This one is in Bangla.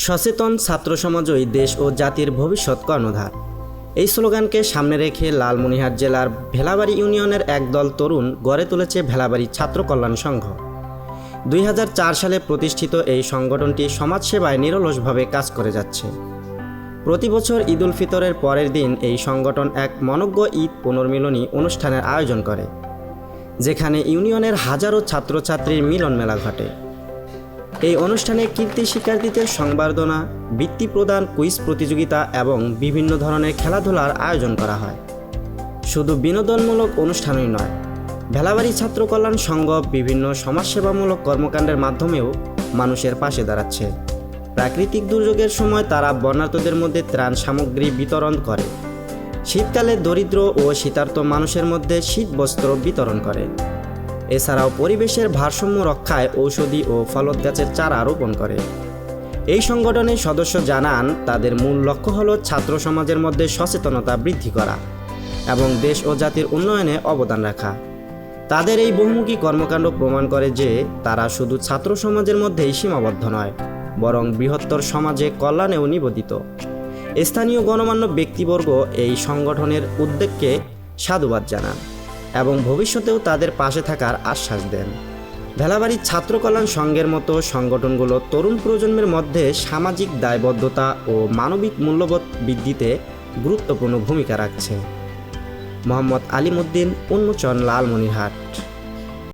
সচেতন ছাত্র সমাজই দেশ ও জাতির ভবিষ্যৎ কর্ণধার। এই স্লোগানকে সামনে রেখে লালমনিরহাট জেলার ভেলাবাড়ি ইউনিয়নের একদল তরুণ গড়ে তুলেছে ভেলাবাড়ি ছাত্র কল্যাণ সংঘ। 2004 সালে প্রতিষ্ঠিত এই সংগঠনটি সমাজসেবায় নিরলসভাবে কাজ করে যাচ্ছে। প্রতি বছর ঈদ উল ফিতরের পরের দিন এই সংগঠন এক মনোজ্ঞ ঈদ পুনর্মিলনী অনুষ্ঠানের আয়োজন করে, যেখানে ইউনিয়নের হাজারো ছাত্রছাত্রীর মিলন মেলা ঘটে। এই অনুষ্ঠানে কীর্তি শিক্ষার্থীদের সংবর্ধনা, বৃত্তি প্রদান, কুইজ প্রতিযোগিতা এবং বিভিন্ন ধরনের খেলাধুলার আয়োজন করা হয়। শুধু বিনোদনমূলক অনুষ্ঠানই নয়, ভেলাবাড়ি ছাত্র কল্যাণ সংঘ বিভিন্ন সমাজসেবামূলক কর্মকাণ্ডের মাধ্যমেও মানুষের পাশে দাঁড়াচ্ছে। প্রাকৃতিক দুর্যোগের সময় তারা বন্যার্তদের মধ্যে ত্রাণ সামগ্রী বিতরণ করে, শীতকালে দরিদ্র ও শীতার্ত মানুষের মধ্যে শীতবস্ত্র বিতরণ করে। এছাড়াও পরিবেশের ভারসাম্য রক্ষায় ঔষধি ও ফলদ গাছের চারা রোপণ করে। এই সংগঠনের সদস্য জানান, তাদের মূল লক্ষ্য হল ছাত্র সমাজের মধ্যে সচেতনতা বৃদ্ধি করা এবং দেশ ও জাতির উন্নয়নে অবদান রাখা। তাদের এই বহুমুখী কর্মকাণ্ড প্রমাণ করে যে তারা শুধু ছাত্র সমাজের মধ্যেই সীমাবদ্ধ নয়, বরং বৃহত্তর সমাজে কল্যাণেও নিবেদিত। স্থানীয় গণমান্য ব্যক্তিবর্গ এই সংগঠনের উদ্যোগকে সাধুবাদ জানান এবং ভবিষ্যতেও তাদের পাশে থাকার আশ্বাস দেন। ভেলাবাড়ি ছাত্র কল্যাণ সংঘের মতো সংগঠনগুলো তরুণ প্রজন্মের মধ্যে সামাজিক দায়বদ্ধতা ও মানবিক মূল্যবোধ বৃদ্ধিতে গুরুত্বপূর্ণ ভূমিকা রাখছে। মোহাম্মদ আলিমউদ্দিন, উন্মোচন, লালমনিরহাট।